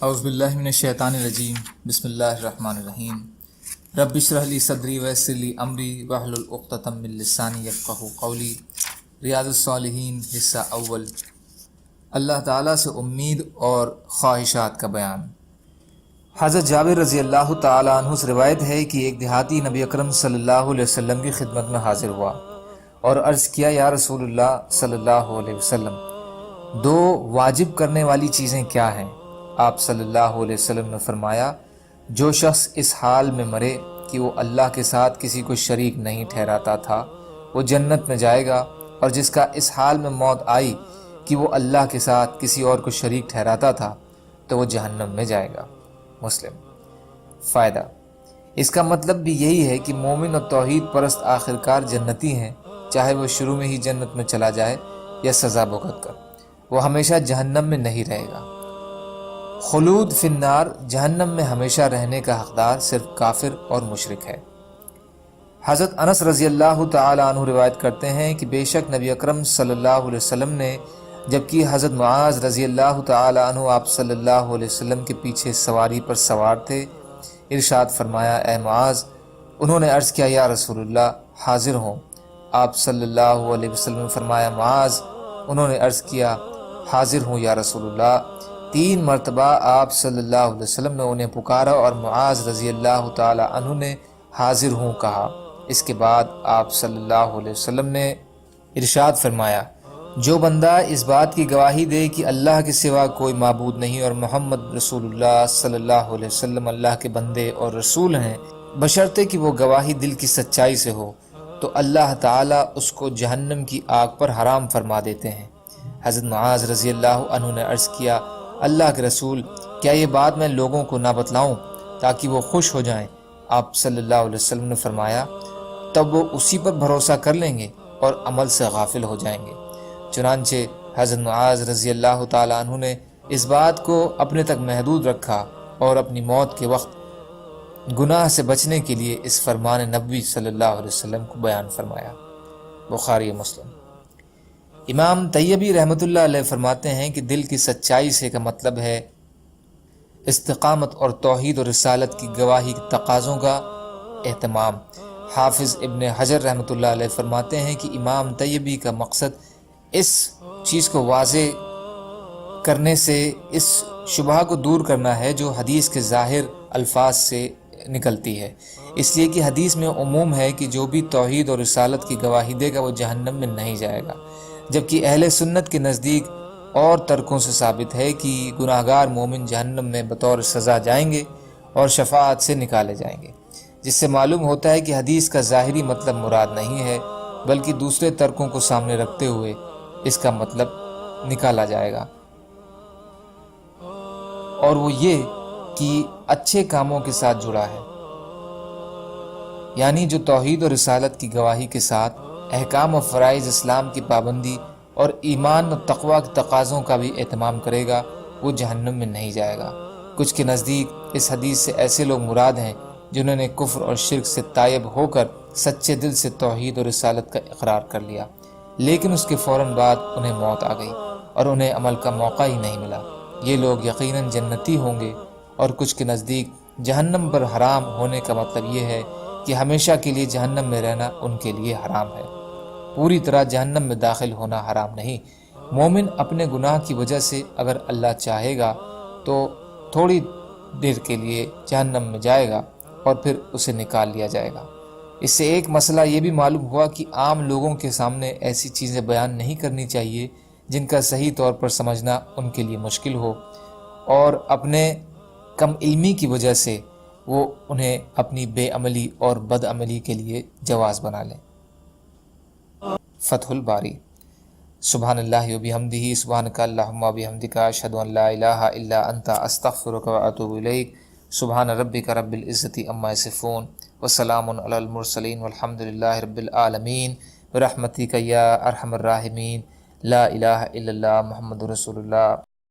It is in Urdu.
اعوذ باللہ من الشیطان الرجیم بسم اللہ الرحمن الرحیم رب اشرح لی صدری ویسر لی امری واحلل عقدۃ من لسانی یفقہوا قولی۔ ریاض الصالحین حصہ اول، اللہ تعالیٰ سے امید اور خواہشات کا بیان۔ حضرت جابر رضی اللہ تعالیٰ عنہ سے روایت ہے کہ ایک دیہاتی نبی اکرم صلی اللہ علیہ وسلم کی خدمت میں حاضر ہوا اور عرض کیا، یا رسول اللہ صلی اللہ علیہ وسلم، دو واجب کرنے والی چیزیں کیا ہیں؟ آپ صلی اللہ علیہ وسلم نے فرمایا، جو شخص اس حال میں مرے کہ وہ اللہ کے ساتھ کسی کو شریک نہیں ٹھہراتا تھا وہ جنت میں جائے گا، اور جس کا اس حال میں موت آئی کہ وہ اللہ کے ساتھ کسی اور کو شریک ٹھہراتا تھا تو وہ جہنم میں جائے گا۔ مسلم۔ فائدہ: اس کا مطلب بھی یہی ہے کہ مومن اور توحید پرست آخرکار جنتی ہیں، چاہے وہ شروع میں ہی جنت میں چلا جائے یا سزا بھگت کر، وہ ہمیشہ جہنم میں نہیں رہے گا۔ خلود فی النار، جہنم میں ہمیشہ رہنے کا حقدار صرف کافر اور مشرک ہے۔ حضرت انس رضی اللہ تعالی عنہ روایت کرتے ہیں کہ بے شک نبی اکرم صلی اللہ علیہ وسلم نے، جبکہ حضرت معاذ رضی اللہ تعالی عنہ آپ صلی اللہ علیہ وسلم کے پیچھے سواری پر سوار تھے، ارشاد فرمایا، اے معاذ۔ انہوں نے عرض کیا، یا رسول اللہ، حاضر ہوں۔ آپ صلی اللہ علیہ وسلم نے فرمایا، معاذ۔ انہوں نے عرض کیا، حاضر ہوں یا رسول اللہ۔ 3 مرتبہ آپ صلی اللہ علیہ وسلم نے انہیں پکارا اور معاذ رضی اللہ تعالی عنہ نے حاضر ہوں کہا۔ اس کے بعد آپ صلی اللہ علیہ وسلم نے ارشاد فرمایا، جو بندہ اس بات کی گواہی دے کہ اللہ کے سوا کوئی معبود نہیں اور محمد رسول اللہ صلی اللہ علیہ وسلم اللہ کے بندے اور رسول ہیں، بشرطے کہ وہ گواہی دل کی سچائی سے ہو، تو اللہ تعالیٰ اس کو جہنم کی آگ پر حرام فرما دیتے ہیں۔ حضرت معاذ رضی اللہ عنہ نے عرض کیا، اللہ کے رسول، کیا یہ بات میں لوگوں کو نہ بتلاؤں تاکہ وہ خوش ہو جائیں؟ آپ صلی اللہ علیہ وسلم نے فرمایا، تب وہ اسی پر بھروسہ کر لیں گے اور عمل سے غافل ہو جائیں گے۔ چنانچہ حضرت معاذ رضی اللہ تعالی عنہ نے اس بات کو اپنے تک محدود رکھا اور اپنی موت کے وقت گناہ سے بچنے کے لیے اس فرمان نبوی صلی اللہ علیہ وسلم کو بیان فرمایا۔ بخاری مسلم۔ امام طیبی رحمۃ اللہ علیہ فرماتے ہیں کہ دل کی سچائی سے کا مطلب ہے استقامت اور توحید اور رسالت کی گواہی کے تقاضوں کا اہتمام۔ حافظ ابن حجر رحمۃ اللہ علیہ فرماتے ہیں کہ امام طیبی کا مقصد اس چیز کو واضح کرنے سے اس شبہ کو دور کرنا ہے جو حدیث کے ظاہر الفاظ سے نکلتی ہے، اس لیے کہ حدیث میں عموم ہے کہ جو بھی توحید اور رسالت کی گواہی دے گا وہ جہنم میں نہیں جائے گا، جبکہ اہل سنت کے نزدیک اور ترکوں سے ثابت ہے کہ گناہگار مومن جہنم میں بطور سزا جائیں گے اور شفاعت سے نکالے جائیں گے، جس سے معلوم ہوتا ہے کہ حدیث کا ظاہری مطلب مراد نہیں ہے بلکہ دوسرے ترکوں کو سامنے رکھتے ہوئے اس کا مطلب نکالا جائے گا، اور وہ یہ کہ اچھے کاموں کے ساتھ جڑا ہے، یعنی جو توحید اور رسالت کی گواہی کے ساتھ احکام و فرائض اسلام کی پابندی اور ایمان و تقوی کے تقاضوں کا بھی اہتمام کرے گا وہ جہنم میں نہیں جائے گا۔ کچھ کے نزدیک اس حدیث سے ایسے لوگ مراد ہیں جنہوں نے کفر اور شرک سے تائب ہو کر سچے دل سے توحید اور رسالت کا اقرار کر لیا، لیکن اس کے فوراً بعد انہیں موت آ گئی اور انہیں عمل کا موقع ہی نہیں ملا، یہ لوگ یقیناً جنتی ہوں گے۔ اور کچھ کے نزدیک جہنم پر حرام ہونے کا مطلب یہ ہے کہ ہمیشہ کے لیے جہنم میں رہنا ان کے لیے حرام ہے، پوری طرح جہنم میں داخل ہونا حرام نہیں۔ مومن اپنے گناہ کی وجہ سے اگر اللہ چاہے گا تو تھوڑی دیر کے لیے جہنم میں جائے گا اور پھر اسے نکال لیا جائے گا۔ اس سے ایک مسئلہ یہ بھی معلوم ہوا کہ عام لوگوں کے سامنے ایسی چیزیں بیان نہیں کرنی چاہیے جن کا صحیح طور پر سمجھنا ان کے لیے مشکل ہو، اور اپنے کم علمی کی وجہ سے وہ انہیں اپنی بے عملی اور بد عملی کے لیے جواز بنا لیں۔ فتح الباری۔ سبحان اللہ و بحمدہ، سبحانک اللہم و بحمدک، اشہد ان لا الہ الا انت، استغفرک و اتوب الیک۔ سبحان ربک رب العزت عما یصفون وسلام علی المرسلین والحمد للہ رب العالمین، برحمتک یا ارحم الراحمین، لا الہ الا اللہ محمد رسول اللہ۔